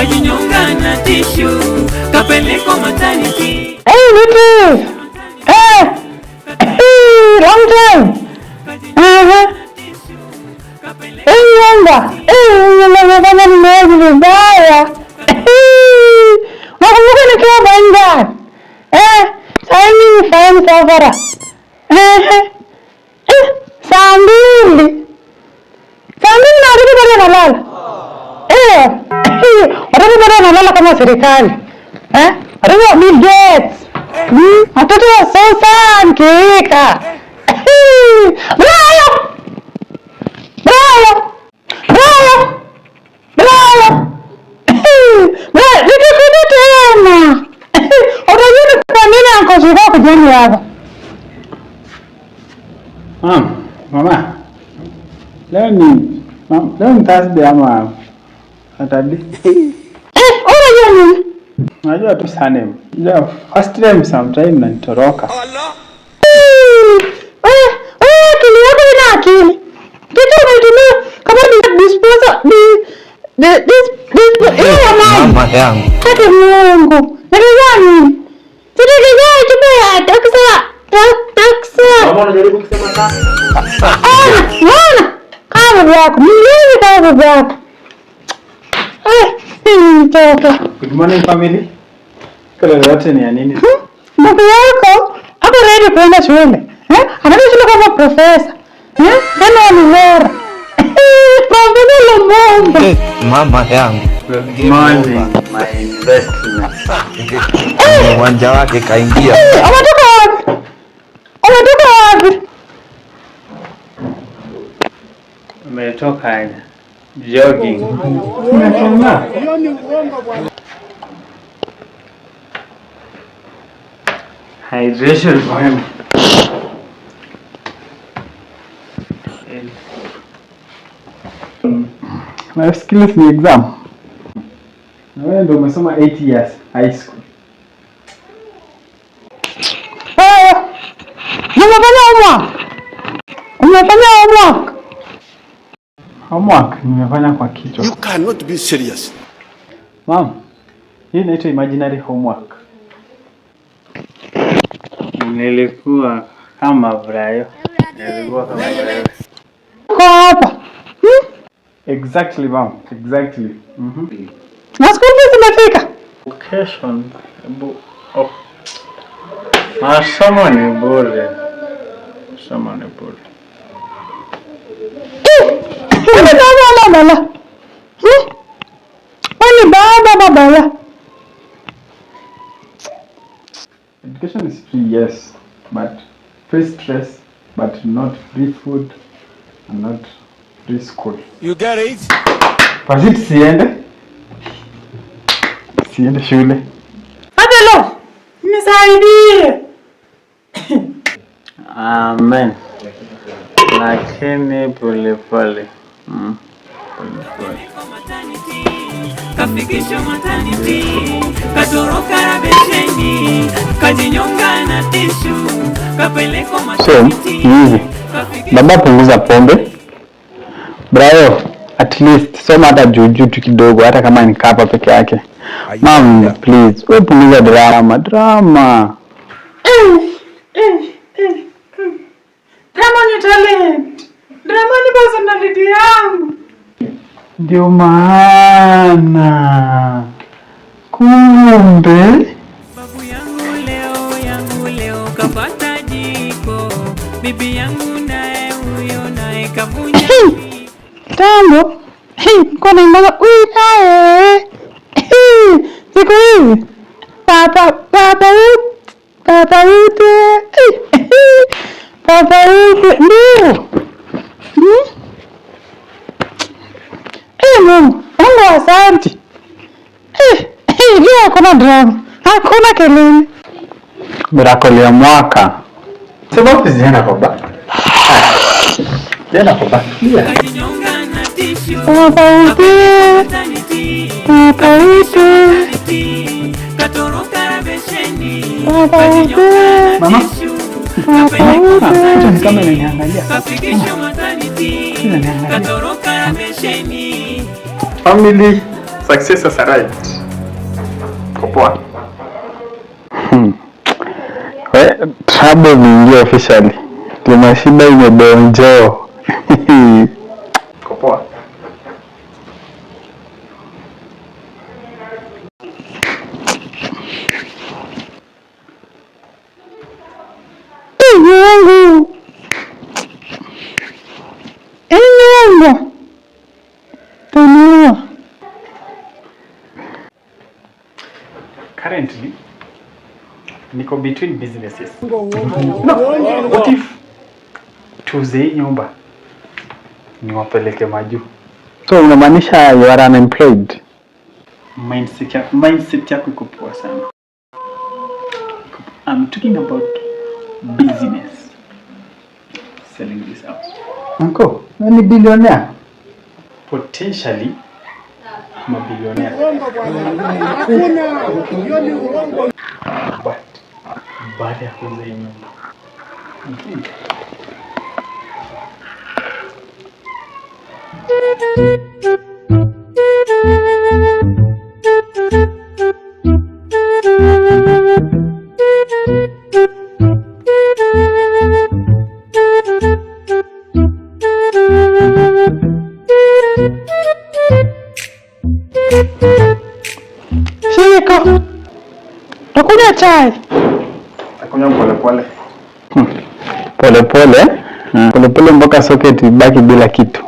kajinyonga na tishu, kapeleko maternity. Hey Vicky! Long time! Nyonga! Nyonga ni mezi vibaya! Wakumbuka nikiwa bandari! Sasa mimi nifahamu safara! Saa mbili na watoto bado wanalala. Watoto bado wanalala kama serikali. Watoto wa Bill Gates. Watoto wa Susan Kika. Bravo! Nikikuta tena. Unajua kwa nini ankoshika kujeni hapa? Mama. Leo ni Thursday ama Saturday? Unajua nini? Unajua tu Sunday. Leo first time sometime nanitoroka. Allah. Akili yako ina akili. Kitu unatumia kama disposal mama yangu. Hata Mungu. Nani? Sitaki chupa ya taksa. Mama unajaribu kusema nini? Mwana. Kama yako. Mimi kama yako. Mtoto. Good morning family. Kale yote ni ya nini? Baba yako hapo ready kwenda shule. Anaenda shule kama profesa. Kama ni bora. Profesa Lumumba. Mama yangu. Good morning my investment. Uwanja wake kaingia. Umetoka wapi? Umetoka jogging. Umetoka. Hydration for him. My skills ni exam. Na wewe ndio umesoma 8 years high school. Umefanya Homework nimefanya kwa kichwa. You cannot be serious. Mom, hii inaitwa imaginary homework. Nilikuwa kama Brayo. Kwa hapa. Exactly, mom. Exactly. Na school fees imefika. Location. Masomo ni bure. Bala. Education is free, yes, but free stress, but not free food and not free school. You get it? Pazit siende shule. Adelo, nisaidie. Amen. Lakini pole. Kafikisha maternity, katoroka rabesheni, kajinyonga na tishu, kapeleko maternity. So, hivi. Baba punguza pombe. Brayo, at least soma hata juju tu kidogo hata kama ni kapa peke yake. Mom, please, wewe punguza drama. Drama ni talent. Drama ni personality yangu. Ndio maana kumbe babu yangu leo kapata jiko, bibi yangu naye huyo naye kavunya tambo. Kwa nini unae? Siku hizi papa ndio. Mungu asante. Leo kuna drama. Hakuna kelele. miracle ya mwaka. Sababu zienda kwa baba. Tena kwa baba. Mama. Kama unaniangalia. Family, Success has arrived. Poa. Trouble imeingia officially. Tumashida imedonjo. Poa. Currently, niko between businesses. No, what if tuuze hii nyumba niwapeleke maju? So unamaanisha you are unemployed? Mindset yako iko poa sana. I'm talking about business. Selling this house. Uncle, ni billionaire? Potentially, I'm a billionaire. But baada ya kuuza hii nyumba. Shiko. Takunywa chai. Takunywa pole pole. Pole pole mpaka socket ibaki bila kitu.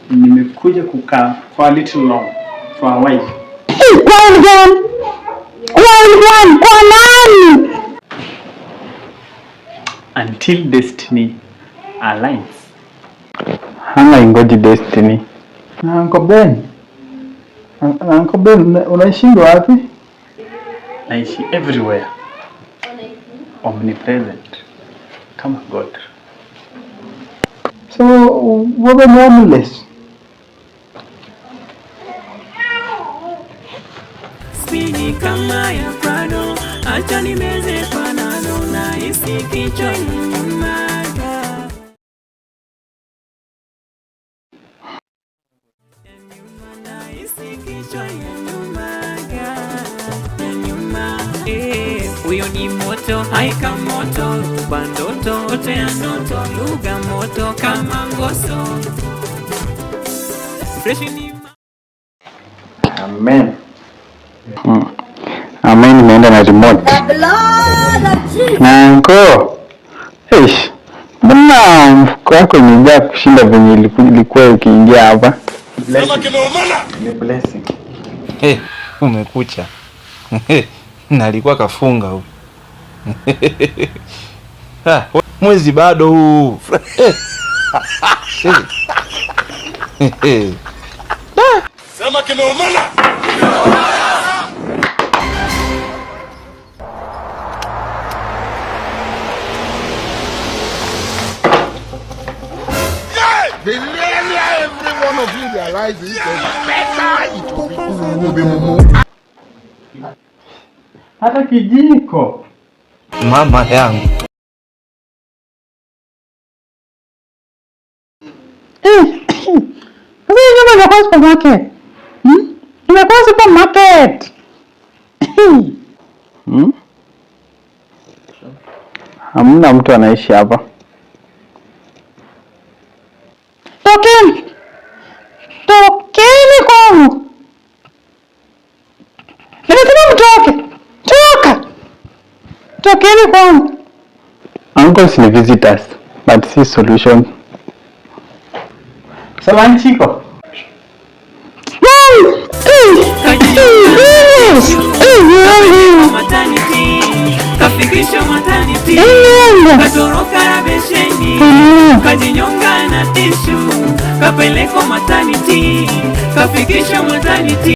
Nimekuja kukaa for a little long, for a while. Kwa nani? Until destiny aligns. Hanga ingoji destiny. Uncle Ben, unaishi wapi? Naishi everywhere. Omnipresent. Kama God. So, wewe ni homeless? Spini kama ya Prado, acha nimeze panado na isi kichwa nyumaga. Na isi kichwa nyumaga. Huyo ni moto, haika moto, bandoto, ote ya noto, lugha moto kama ngoso. Fresh ni Amen. Amen imeenda na remote. Nanko. Mbona mfuko wako imejaa kushinda venye ilikuwa ukiingia hapa? Ni blessing. Umekucha. Na alikuwa kafunga huko. Mwezi bado huu. Sema kimeumana. Every one of you realize it. It will be Hata kijiko. Mama yangu. Nimekuwa supermarket. Nimekuwa supermarket. Hamna mtu anaishi hapa. Tokeni kwangu. Nimesema mtoke. Toka. Tokeni kwangu. Uncles ni visitors, but see solution. Salam Chico. Kafikisha maternity, katoroka na besheni, kajinyonga na tishu, kapeleko maternity, kafikisha maternity.